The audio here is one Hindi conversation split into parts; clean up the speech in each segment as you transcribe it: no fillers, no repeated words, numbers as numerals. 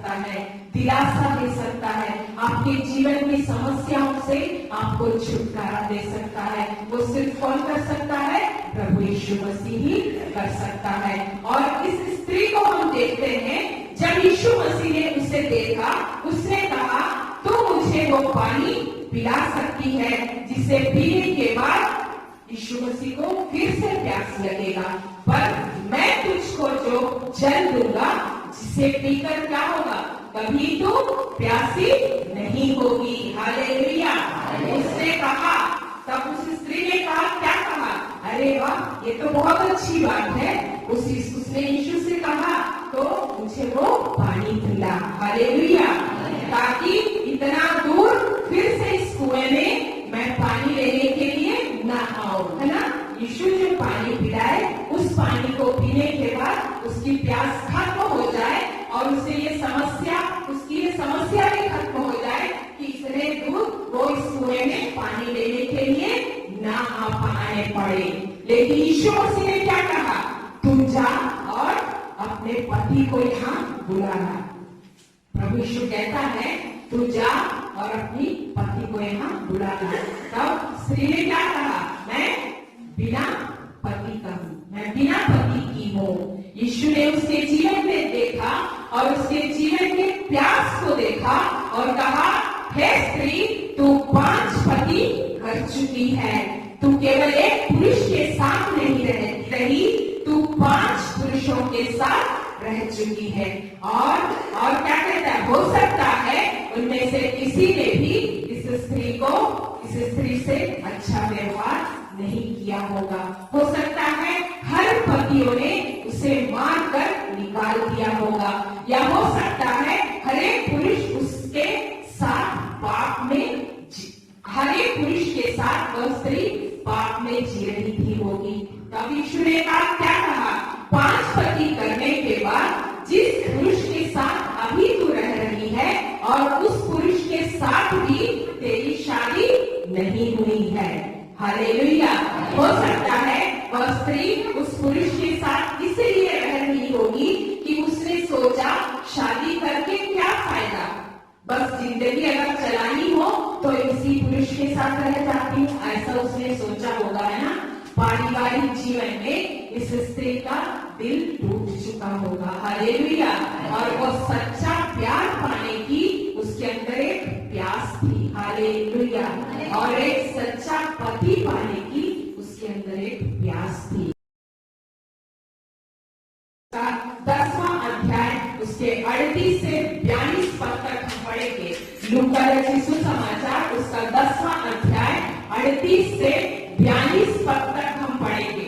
सकता है, दिलासा दे सकता है, आपके जीवन की समस्याओं से आपको छुटकारा दे सकता है। वो सिर्फ कौन कर सकता है? प्रभु यीशु मसीह ही कर सकता है। और इस स्त्री को हम देखते हैं, जब यीशु मसीह ने उसे देखा, उसने कहा तो मुझे वो पानी पिला सकती है जिसे पीने के बाद यीशु मसीह को फिर से प्यास लगेगा, पर मैं तुझको जो जल दूंगा जिसे पीकर क्या होगा, कभी तो प्यासी नहीं होगी। हालेलुया। उसने कहा, तब उस स्त्री ने कहा, क्या कहा? अरे वाह, ये तो बहुत अच्छी बात है। उसने यीशु से कहा तो मुझे वो पानी पिला। हालेलुया। ताकि इतना दूर फिर से इस कुएं में मैं पानी लेने के लिए ना आऊं, है ना। यीशु जो पानी पिलाए, उस पानी को पीने के बाद उसकी प्यास खत्म हो जाए और उसे ये समस्या, उसकी ये समस्या भी खत्म हो जाए कि इतने दूर वो इस कुएं में पानी लेने के लिए ना आ पाए पड़े। लेकिन यीशु मसीह ने क्या कहा? तुम जा और अपने पति को यहाँ बुलाना। प्रभु यीशु कहता है तू जा और अपनी पति को यहाँ बुलाना। तब स्त्री ने क्या कहा? मैं बिना पति का हूँ, मैं बिना पति की हूँ। यीशु ने उसके जीवन में देखा और उसके जीवन के प्यास को देखा और कहा, हे स्त्री, तू 5 पति कर चुकी है, तू केवल एक पुरुष के साथ नहीं रही, तू 5 पुरुषों के साथ रह चुकी है। और क्या कहता है? हो सकता है उनमें से किसी ने भी इस स्त्री से अच्छा व्यवहार नहीं किया होगा। हो सकता है हर पतियों ने उसे मार कर निकाल दिया होगा, या हो सकता है हर एक पुरुष उसके साथ पाप में, हर एक पुरुष के साथ वह स्त्री पाप में जी रही थी होगी। तब यीशु ने क्या कहा? 5 पति करने के बाद जिस पुरुष के साथ अभी तू रह रही है और उस पुरुष के साथ भी तेरी शादी नहीं हुई है। हालेलुया। हो सकता है वह स्त्री उस पुरुष के साथ इसलिए रह रही होगी कि उसने सोचा शादी करके क्या फायदा, बस जिंदगी अगर चलानी हो तो इसी पुरुष के साथ रह जाती हूँ, ऐसा उसने सोचा होगा, है ना। पारिवारिक जीवन में इस स्त्री का दिल टूट चुका होगा। हालेलुया। और वो सच्चा प्यार पाने की उसके अंदर एक प्यास थी। हालेलुया। और एक सच्चा पति पाने की उसके अंदर एक प्यास थी। 10वां अध्याय उसके 38 से 42 पद तक हम पढ़ेंगे। लूका रचित सुसमाचार उसका 10वां अध्याय 38 से 42 पद तक हम पढ़ेंगे।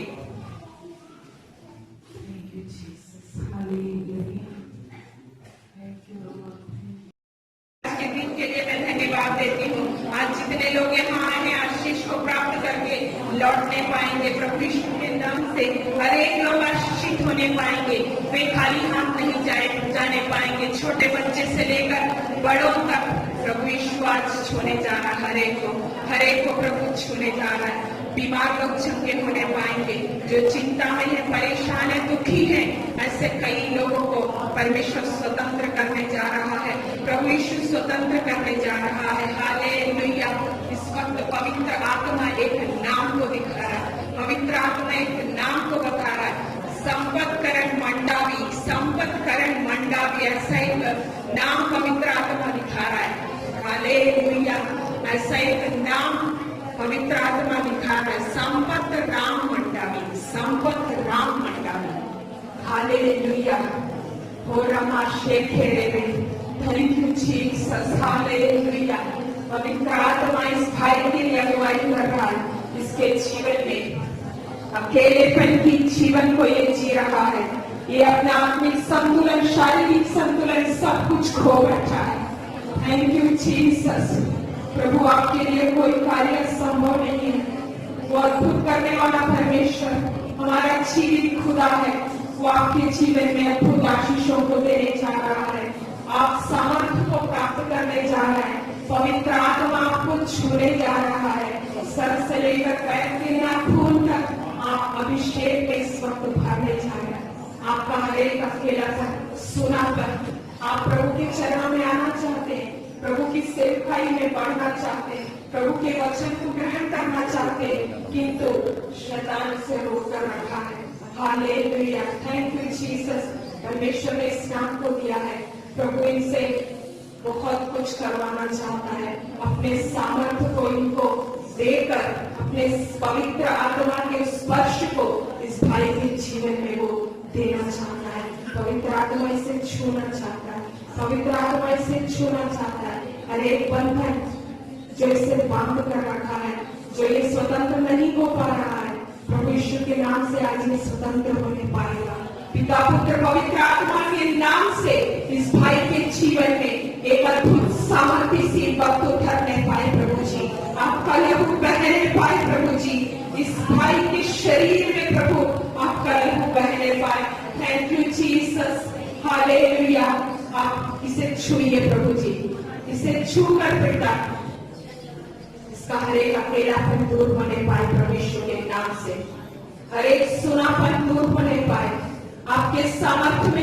आज के दिन के लिए मैं धन्यवाद देती हूँ। आज जितने लोग यहाँ आए हैं आशीष को प्राप्त करके लौटने पाएंगे प्रभु यीशु के नाम से। हर एक लोग आशीषित होने पाएंगे, वे खाली हाथ नहीं जाने पाएंगे। छोटे बच्चे से लेकर बड़ों तक प्रभु यीशु आज छूने जा रहा है। हर एक को प्रभु छूने जा रहा है। बीमार लोग चंगे होने पाएंगे, जो चिंता में है, परेशान है, दुखी है, ऐसे कई लोगों को परमेश्वर स्वतंत्र करने जा रहा है। प्रभु यीशु स्वतंत्र करने जा रहा है। हालेलुया। इस वक्त पवित्र आत्मा एक नाम को दिखा रहा है, पवित्र आत्मा एक नाम को बता रहा है, संपत्करण मंडावी, संपत्करण मंडावी, ऐसा एक नाम पवित्र आत्मा दिखा रहा है। हालेलुया। ऐसा एक नाम पवित्र आत्मा दिखा रहा है, संपत राम मंडावी, संपत राम मंडावी। हालेलुया। हो रमा शेखेरे, थैंक यू जीसस। हालेलुया। पवित्र आत्मा इस भाई की अगुवाई कर रहा है। इसके जीवन में अकेलेपन की जीवन को ये जी रहा है। ये अपना आत्मिक संतुलन, शारीरिक संतुलन सब कुछ खो बैठा है। Thank you Jesus. प्रभु आपके लिए कोई कार्य संभव नहीं है। वो अद्भुत करने वाला परमेश्वर हमारा जीवित खुदा है। वो आपके जीवन में अद्भुत आशीषों को देने जा रहा है। आप सामर्थ्य को प्राप्त करने जा रहे हैं। पवित्र आत्मा आपको छूने जा रहा है। सर से लेकर पैर के नाखून तक आप अभिषेक में इस वक्त भरने जा रहे हैं। आपका हर एक अकेला सुना पर आप प्रभु के चरणों में आना चाहते हैं, प्रभु की सेवकाई में बढ़ना चाहते हैं, प्रभु के वचन को ग्रहण करना चाहते हैं, किंतु शैतान से रोक कर रखा है। Hallelujah, thank you Jesus. परमेश्वर ने इस नाम को दिया है। प्रभु इनसे बहुत कुछ करवाना चाहता है, अपने सामर्थ्य को इनको देकर, अपने पवित्र आत्मा के स्पर्श को इस भाई के जीवन में वो देना चाहता है। पवित्र आत्मा इसे छूना चाहता है, पवित्र आत्मा इसे छूना चाहता है। हर एक बंधन जो इसे बांध कर रखा है, जो ये स्वतंत्र नहीं हो पा रहा है, प्रभु यीशु के नाम से आज ये स्वतंत्र होने पाएगा। पिता पुत्र पवित्र आत्मा के नाम से इस भाई के जीवन में एक अद्भुत सामर्थ्य से वक्त उतरने पाए प्रभु जी, आपका लहू बहने पाए प्रभु जी, इस भाई के शरीर में प्रभु आपका लहू बहने पाए। Thank you Jesus, hallelujah. आप इसे छूइए प्रभु जी, इसे छूकर पिता इसका हर एक अकेलापन दूर होने पाए परमेश्वर के नाम से, हर एक सुनापन दूर होने पाए आपके सामर्थ्य में।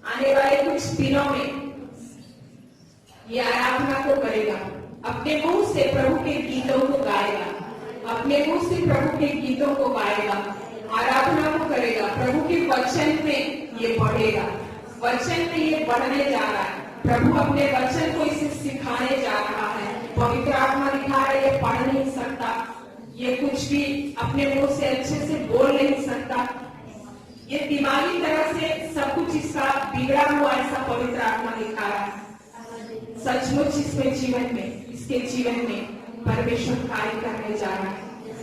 आने वाले कुछ दिनों में ये आराधना को करेगा, अपने मुंह से प्रभु के गीतों को गाएगा, अपने मुंह से प्रभु के गीतों को गाएगा, आराधना को करेगा, प्रभु के वचन में ये बढ़ेगा, वचन में ये बढ़ने जा रहा है। प्रभु अपने वचन को इसे सिखाने जा रहा है। पवित्र आत्मा दिखा रहा है, ये पढ़ नहीं सकता, ये कुछ भी अपने मुंह से अच्छे से बोल नहीं सकता, ये दिमागी तरह से सब कुछ इसका बिगड़ा हुआ, ऐसा पवित्र आत्मा दिखा रहा है। सचमुच इसमें जीवन में, इसके जीवन में परमेश्वर कार्य करने जा रहा है,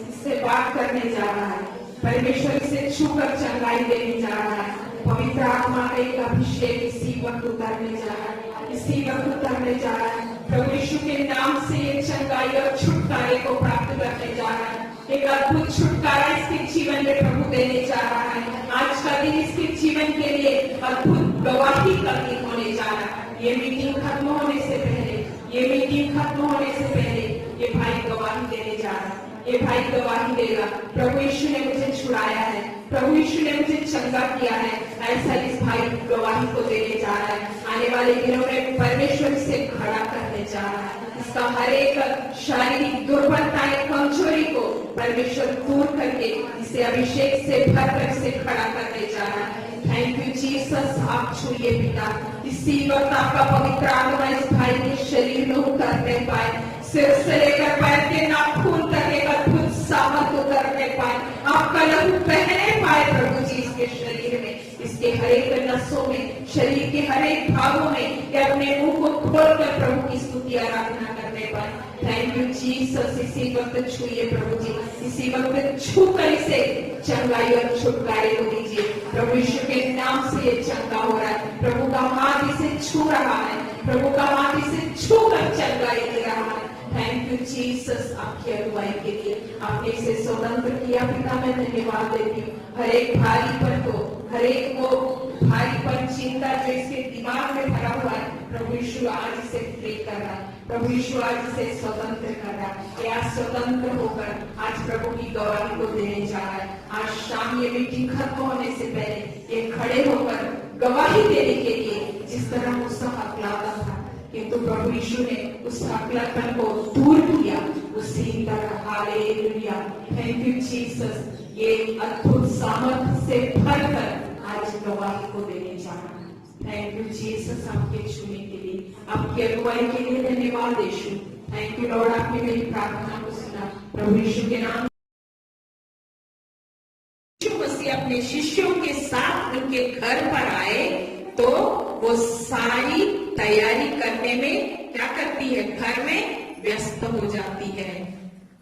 इससे बात करने जा रहा है, परमेश्वर इसे छूकर चंगाई देने जा रहा है। पवित्र आत्मा का एक अभिषेक इसी वक्त उतरने जा रहा है, इसी वक्त उतरने जा रहा है। प्रभु यीशु के नाम से ये चंगाई और छुटकारे को प्राप्त करने जा रहा है। एक अद्भुत छुटकारा इसके जीवन में प्रभु देने जा रहा है। आज का दिन इसके जीवन के लिए अद्भुत गवाही का दिन होने जा रहा है। ये मीटिंग खत्म होने से पहले, ये मीटिंग खत्म होने से पहले ये भाई गवाही देने जा रहा है, ये भाई गवाही देगा, प्रभु यीशु ने मुझे छुड़ाया है, प्रभु यीशु ने मुझे चंगा किया है, ऐसा इस भाई गवाही को देने जा रहा है। आने वाले दिनों में परमेश्वर से खड़ा करने जा रहा है। इसका हर एक शारीरिक दुर्बलताएं, कमजोरी को परमेश्वर दूर करके इसे अभिषेक से भरकर इसे खड़ा करने जा रहा है। Thank you Jesus. आप छूइए पिता, इसी वक्त आपका पवित्र आत्मा इस भाई के शरीर में उतरने पाए, सिर से लेकर पैर के नाखून तक एक अद्भुत सामर्थ उतरने पाए, आपका लहू बहने पाए प्रभु जी इसके शरीर में, इसके हर एक नसों में, शरीर के हर एक भागों में, कि अपने मुंह को खोलकर प्रभु की स्तुति आराधना करने पाए। Thank you Jesus. इसी वक्त छूइए प्रभु जी, इसी वक्त छूकर इसे चंगाई और छुटकारे को दीजिए। प्रभु यीशु के नाम से ये चंगा हो रहा है, प्रभु का हाथ इसे छू रहा है, प्रभु का हाथ इसे छूकर चंगाई दे रहा है। थैंक यू जीसस, आपकी अगुवाई के लिए आपने इसे स्वतंत्र किया पिता, मैं धन्यवाद देती हूँ। हर एक भारीपन को, हर एक को भारीपन, चिंता जो इसके दिमाग में भरा हुआ है, प्रभु यीशु आज इसे फ्री कर रहा है, प्रभु यीशु आज इसे स्वतंत्र कर रहा है। आज स्वतंत्र होकर आज प्रभु की गवाही को देने जा रहा है। आज शाम ये मीटिंग खत्म होने से पहले ये खड़े होकर गवाही देने के लिए जिस तरह उसका हकलाता था, किंतु प्रभु यीशु ने उस हकलापन को दूर किया, उसी तरह हालेलुया। Thank you Jesus. ये अद्भुत सामर्थ्य से भरकर आज गवाही को देने जा रहा है। थैंक यू जीसस, आपके छूने के लिए, आपकी अगुवाई के लिए धन्यवाद यीशु। थैंक यू लॉर्ड, आपने मेरी प्रार्थना को सुना प्रभु यीशु के नाम। यीशु मसीह अपने शिष्यों के साथ उनके घर पर आए तो वो सारी तैयारी करने में क्या करती है, घर में व्यस्त हो जाती है,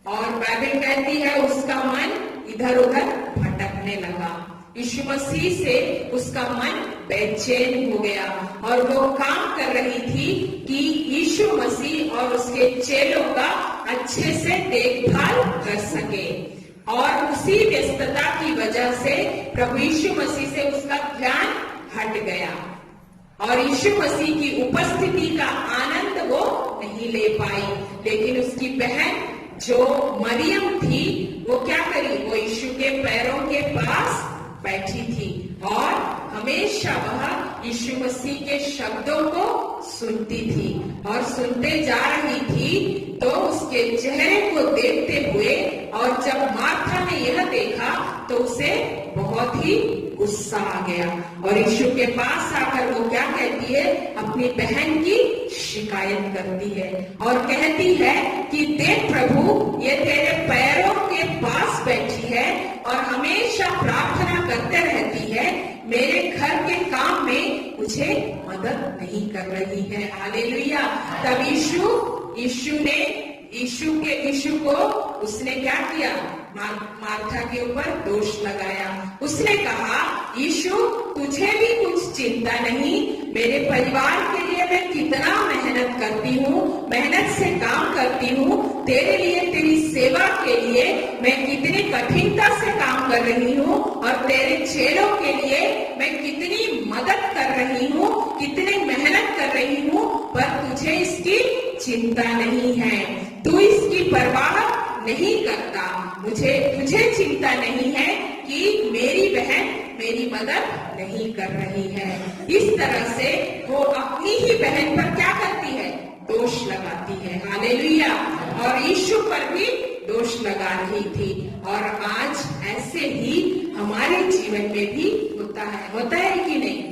और बाइबल कहती है उसका मन इधर उधर भटकने लगा। यीशु मसीह से उसका मन बेचैन हो गया और वो काम कर रही थी कि यीशु मसीह और उसके चेलों का अच्छे से देखभाल कर सके, और उसी व्यस्तता की वजह से प्रभु यीशु मसीह से उसका ध्यान हट गया और यीशु मसीह की उपस्थिति का आनंद वो नहीं ले पाई। लेकिन उसकी बहन जो मरियम थी वो क्या करी, वो यीशु के पैरों के पास बैठी थी और हमेशा वह यीशु मसीह के शब्दों को सुनती थी और सुनते जा रही थी। तो उसके चेहरे को देखते हुए और जब मार्था ने यह देखा तो उसे बहुत ही गुस्सा आ गया और यीशु के पास आकर वो क्या कहती है, अपनी बहन की शिकायत करती है और कहती है कि देख प्रभु, ये तेरे पैरों के पास बैठी है और हमेशा प्रार्थना करते रहती है, मेरे घर के काम में मुझे मदद नहीं कर रही है। हालेलुया। तब यीशु को उसने क्या किया, मार्था के ऊपर दोष लगाया। उसने कहा, यीशु तुझे भी कुछ चिंता नहीं, मेरे परिवार के लिए मैं कितना मेहनत करती हूँ, मेहनत से काम करती हूँ, तेरे लिए, तेरी सेवा के लिए मैं कितनी कठिनता से काम कर रही हूँ और तेरे चेलों के लिए मैं कितनी मदद कर रही हूँ, कितनी मेहनत कर रही हूँ, पर तुझे इसकी चिंता नहीं है, तू इसकी परवाह नहीं करता। तुझे चिंता नहीं है कि मेरी बहन मेरी मदद नहीं कर रही है। इस तरह से वो अपनी ही बहन पर क्या करती है, दोष लगाती है। हालेलुया। और यीशु पर भी दोष लगा रही थी। और आज ऐसे ही हमारे जीवन में भी होता है कि नहीं?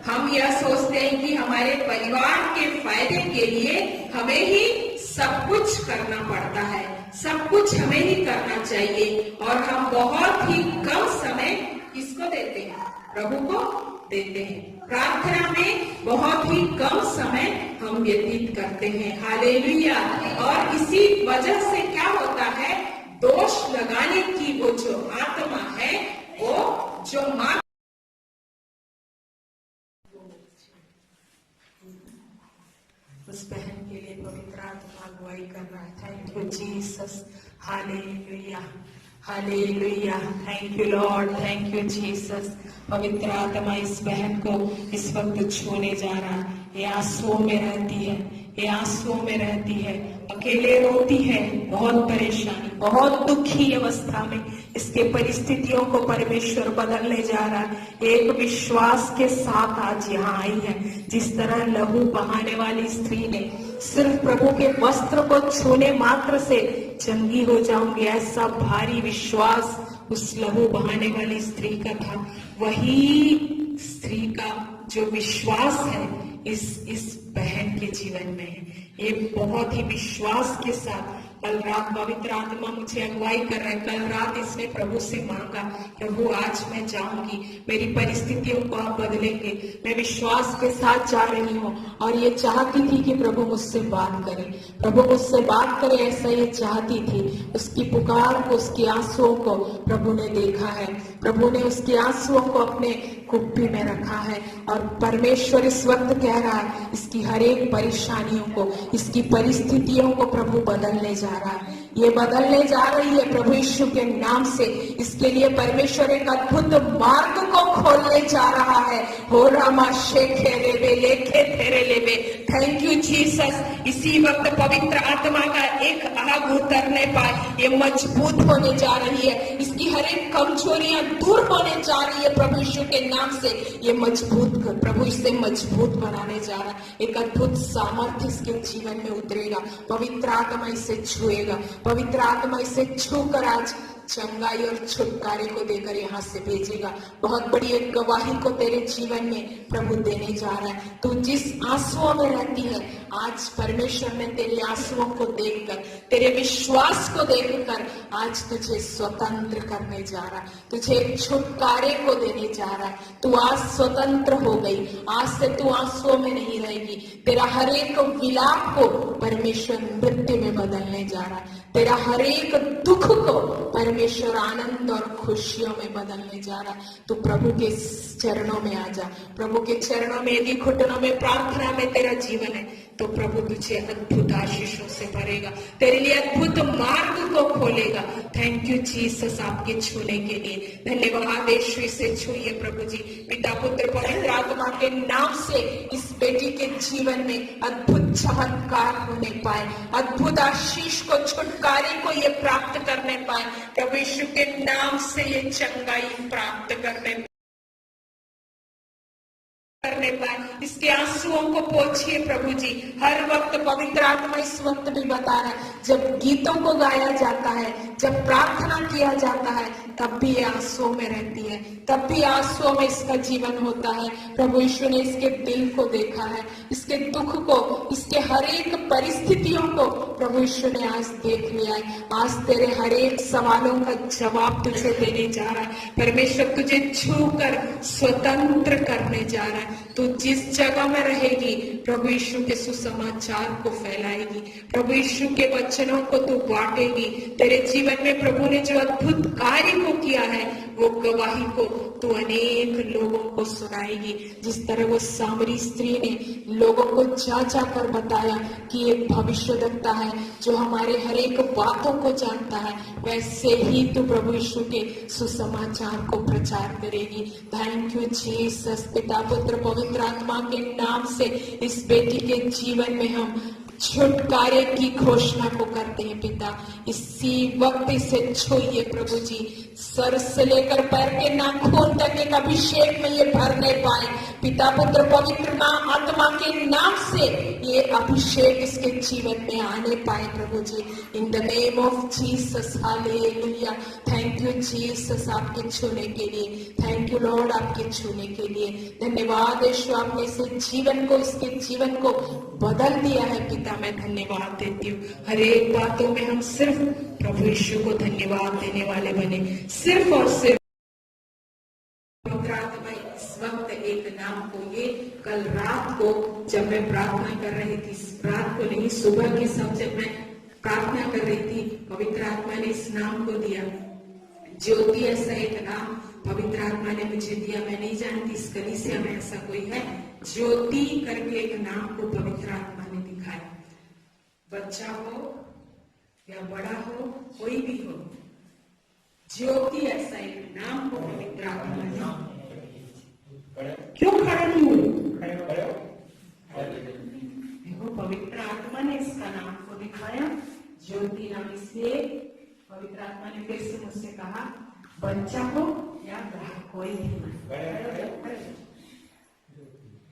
हम यह सोचते हैं कि हमारे परिवार के फायदे के लिए हमें ही सब कुछ करना पड़ता है, सब कुछ हमें ही करना चाहिए और हम बहुत ही कम समय किसको देते हैं, प्रभु को देते हैं। प्रार्थना में बहुत ही कम समय हम व्यतीत करते हैं। हालेलुया। और इसी वजह से क्या होता है, दोष लगाने की वो जो आत्मा है, वो जो उस बहन के लिए पवित्र आत्मा अगुवाई कर रहा है। Thank you Jesus. Hallelujah, hallelujah. Thank you Lord, thank you Jesus. पवित्र आत्मा इस बहन को इस वक्त छूने जा रहा है। ये आंसुओं में रहती है, ये आंसुओं में रहती है, अकेले रोती है, बहुत परेशानी, बहुत दुखी अवस्था में इसके परिस्थितियों को परमेश्वर बदलने जा रहा है। एक विश्वास के साथ आज यहाँ आई है, जिस तरह लहू बहाने वाली स्त्री ने सिर्फ प्रभु के वस्त्र को छूने मात्र से चंगी हो जाऊंगी, ऐसा भारी विश्वास उस लहू बहाने वाली स्त्री का था। वही स्त्री का जो विश्वास है इस बहन के जीवन में है। ये बहुत ही विश्वास के साथ कल रात पवित्र आत्मा मुझे अगुवाई कर रहा है। कल रात इसने प्रभु से मांगा, प्रभु आज मैं जाऊंगी, मेरी परिस्थितियों को आप बदलेंगे, मैं विश्वास के साथ जा रही हूँ। और ये चाहती थी कि प्रभु मुझसे बात करे, प्रभु मुझसे बात करे, ऐसा ये चाहती थी। उसकी पुकार को, उसकी आंसुओं को प्रभु ने देखा है, प्रभु ने उसकी आंसुओं को अपने कुप्पी में रखा है। और परमेश्वर इस वक्त कह रहा है, इसकी हर एक परेशानियों को, इसकी परिस्थितियों को प्रभु बदलने जा रहा है। ये बदलने जा रही है प्रभु यीशु के नाम से। इसके लिए परमेश्वर एक अद्भुत मार्ग को खोलने जा रहा है। हो रामा शेखे लेवे लेखे तेरे लेवे। Thank you Jesus. इसी वक्त पवित्र आत्मा का एक आग उतरने पर ये मजबूत होने जा रही है। इसकी हर एक कमजोरियां दूर होने जा रही है प्रभु यीशु के नाम से। ये मजबूत कर, प्रभु इसे मजबूत बनाने जा रहा है। एक अद्भुत सामर्थ्य इसके जीवन में उतरेगा। पवित्र आत्मा इसे छुएगा, पवित्र आत्मा इसे छूकर आज चंगाई और छुटकारे को देकर यहाँ से भेजेगा। बहुत बड़ी एक गवाही को तेरे जीवन में प्रभु देने जा रहा है। तू जिस आंसुओं में रहती है, आज परमेश्वर ने तेरे आंसुओं को देखकर, तेरे विश्वास को देखकर आज तुझे स्वतंत्र करने जा रहा है, तुझे छुटकारे को देने जा रहा है। तू आज स्वतंत्र हो गई। आज से तू आंसुओं में नहीं रहेगी। तेरा हर एक विलाप को परमेश्वर नृत्य में बदलने जा रहा है। तेरा हर एक दुख को परमेश्वर आनंद और खुशियों में बदलने जा रहा है। तो प्रभु के चरणों में आ जा। प्रभु के चरणों में, यदि घुटनों में, प्रार्थना में तेरा जीवन है तो प्रभु तुझे अद्भुत आशीषों से भरेगा, तेरे लिए अद्भुत मार्ग को खोलेगा। थैंक यू जीसस आपके छूने के लिए। धन्यवाद यीशु, इसे छूइए प्रभु जी। पिता पुत्र पवित्र आत्मा के नाम से इस बेटी के जीवन में अद्भुत चमत्कार होने पाए, अद्भुत आशीष को, छुटकारे को ये प्राप्त करने पाए। प्रभु यीशु के नाम से ये चंगाई प्राप्त करने इसके आंसुओं को पोंछिए प्रभु जी। हर वक्त पवित्र आत्मा इस वक्त भी बता रहा है, जब गीतों को गाया जाता है, जब प्रार्थना किया जाता है, तब भी ये आंसुओं में रहती है, तब भी आंसुओं में इसका जीवन होता है। प्रभु यीशु ने इसके दिल को देखा है, इसके दुख को, इसके हर एक परिस्थितियों को प्रभु यीशु ने आज देख लिया है। आज तेरे हर एक सवालों का जवाब तुझे देने जा रहा है। परमेश्वर तुझे छूकर स्वतंत्र करने जा रहा है। तू जिस जगह में रहेगी, प्रभु यीशु के सुसमाचार को फैलाएगी, प्रभु यीशु के वचनों को तू बांटेगी। तेरे जीवन में प्रभु ने जो अद्भुत कार्य को किया है, वो गवाही को तू अनेक लोगों को सुनाएगी। जिस तरह वो सामरी स्त्री ने लोगों को जा जा कर बताया कि ये भविष्यद्वक्ता है जो हमारे हर एक बातों को जानता है, वैसे ही तू प्रभु यीशु के सुसमाचार को प्रचार करेगी। Thank you Jesus. पिता पुत्र पवित्र आत्मा के नाम से इस बेटी के जीवन में हम छुटकारे की घोषणा को करते हैं पिता। इसी वक्त इसे छूइए प्रभु जी, सर से लेकर पैर के नाखून तक एक अभिषेक में ये भरने पाए पिता पुत्र पवित्र आत्मा के नाम से ये अभिषेक इसके जीवन में आने पाए प्रभु जी। In the name of Jesus, hallelujah. Thank you Jesus आपके छूने के लिए, थैंक यू लॉर्ड आपके छूने के लिए। धन्यवाद यीशु, आपने इस जीवन को, इसके जीवन को बदल दिया है पिता। मैं धन्यवाद देती हूँ। हर एक बातों में हम सिर्फ प्रभु यीशु को धन्यवाद देने वाले बने, सिर्फ और सिर्फ। इस वक्त एक नाम को, ये कल रात को जब मैं प्रार्थना कर रही थी, रात को नहीं सुबह के सब जब मैं प्रार्थना कर रही थी, पवित्र आत्मा ने इस नाम को दिया, ज्योति। ऐसा एक नाम पवित्र आत्मा ने मुझे दिया। मैं नहीं जानती इस कलीसिया में ऐसा कोई है, ज्योति करके एक नाम को पवित्र आत्मा ने दिखाया। बच्चा हो या बड़ा हो, कोई भी हो, ज्योति ऐसा एक नाम को पवित्र आत्मा ने। क्यों खड़े नहीं? देखो पवित्र आत्मा ने इसका नाम को दिखाया, ज्योति नाम। इसलिए पवित्र आत्मा ने फिर से मुझसे कहा, बच्चा हो या बड़ा, कोई भी।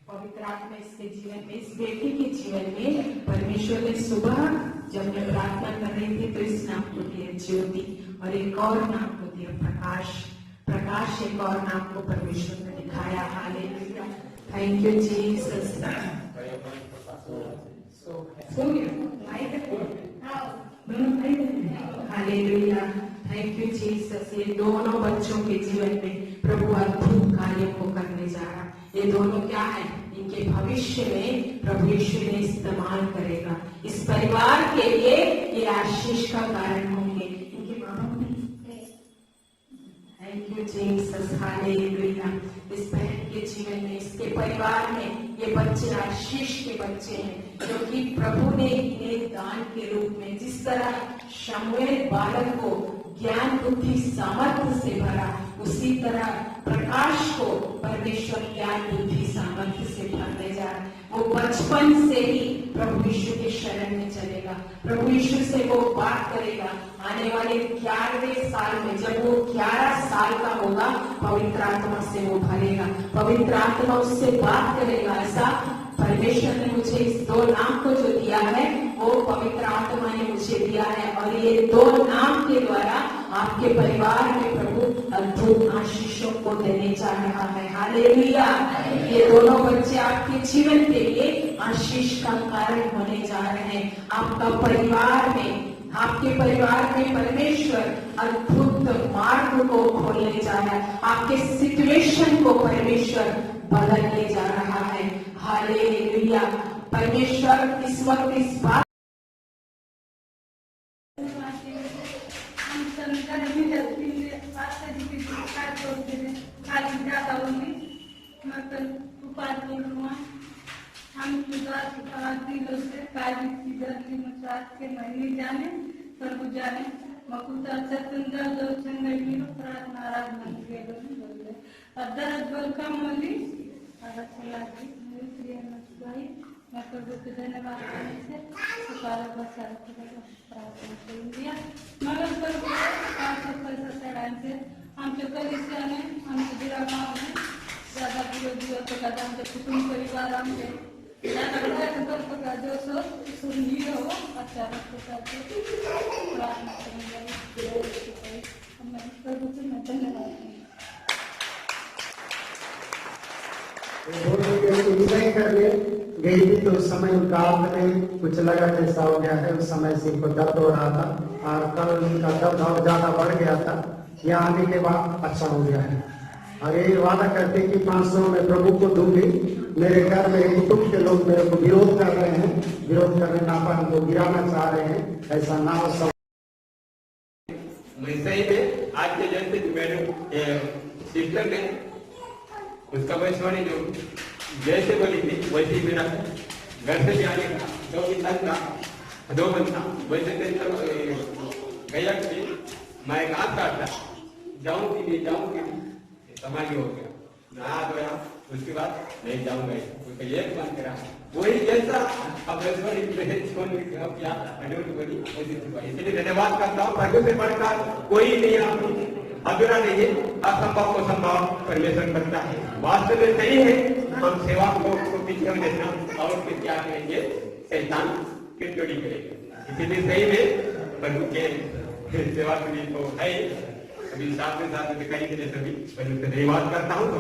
पवित्र आत्मा इसके जीवन में, इस बेटी के जीवन में परमेश्वर ने सुबह जब मैं प्रार्थना कर रही थी तो इस नाम को दिया ज्योति, और एक और नाम को दिया प्रकाश। प्रकाश एक और नाम को परमेश्वर ने दिखाया। Hallelujah, thank you Jesus. Hallelujah, thank you Jesus. ये दोनों बच्चों के जीवन में प्रभु अद्भुत कार्य को करने जा रहा है। ये दोनों क्या है? इनके भविष्य में प्रभु यीशु ने इस्तेमाल करेगा, इस परिवार के लिए ये आशीष का कारण होंगे। इनके माँ बाप नहीं। Thank you Jesus, hallelujah. इस बहन के जीवन में, इसके परिवार में ये बच्चे आशीष के बच्चे हैं, क्योंकि प्रभु ने इन्हें दान के रूप में, जिस तरह शमूएल बालक को ज्ञान बुद्धि सामर्थ्य से भरा, उसी तरह प्रकाश को परमेश्वर ज्ञान बुद्धि सामर्थ्य से भरने जा रहा है। वो बचपन से ही प्रभु यीशु के शरण में चलेगा, प्रभु यीशु से वो बात करेगा। आने वाले 11वें साल में जब वो 11 साल का होगा, पवित्र आत्मा से वो भरेगा, पवित्र आत्मा उससे बात करेगा। ऐसा परमेश्वर ने मुझे इस दो नाम को जो दिया है, वो पवित्र आत्मा ने मुझे दिया है, और ये दो नाम के द्वारा आपके परिवार में प्रभु अद्भुत आशीषों को देने जा रहा है। हालेलुया। ये दोनों बच्चे आपके जीवन के लिए आशीष का कारण होने जा रहे हैं। आपका परिवार में, आपके परिवार में परमेश्वर अद्भुत मार्ग को खोलने जा रहा है, आपके सिचुएशन को परमेश्वर बदलने जा रहा है। हालेलुया। परमेश्वर इस वक्त इस बात के महीने जाने प्रभु जाने मकुता सतुंदा दोचंगली प्रार्थना आराधना के बोले अदरत वेलकम मली आराधना की प्रिय नसबाई मैं प्रभु के धन्यवाद करने से सुपारा बसा प्रार्थना करूंगी। मगर प्रभु पास पैसा चढ़ाने से हम जो कलिसिया में, हम जो जिला गाँव में दादा विरोधी होतो का आमचे कुटुंब परिवार आमचे करतो का जो सो सुरली हो अच्छा रखते प्रार्थना करेंगे हमें प्रभु से धन्यवाद करने गई थी तो उस समय उनका हाथ में कुछ लगा जैसा हो गया है। उस समय से उनको दर्द हो रहा था और कल उनका दर्द और ज्यादा बढ़ गया था। यहाँ आने के बाद अच्छा हो गया है और ये वादा करते कि 500 में प्रभु को दूंगी। मेरे घर में कुटुंब के लोग मेरे को विरोध कर रहे हैं, विरोध करने नापा हमको गिराना चाह रहे हैं, ऐसा ना हो सब। मैं सही में आज के जैसे मैंने सिस्टर ने उसका भविष्यवाणी जो जैसे बोली थी वैसे ही मेरा घर से जाने का 2 दिन तक था 2 बंदा वैसे गया कि मैं हाथ काटता जाऊंगी नहीं जाऊंगी समाधि हो गया नहा गया। उसके बाद नहीं जाऊंगा एक मन करा वही जैसा अब इसलिए धन्यवाद करता हूँ। प्रभु से बढ़कर कोई नहीं अधूरा नहीं है। असंभव को संभव परमेश्वर करता है। वास्तव में सही है हम सेवा को पीछे हम देना और फिर क्या करेंगे शैतान फिर चोरी करेंगे। इसीलिए सही में प्रभु के सेवा के लिए तो है अभी साथ में दिखाई देने सभी प्रभु से धन्यवाद करता हूँ। तो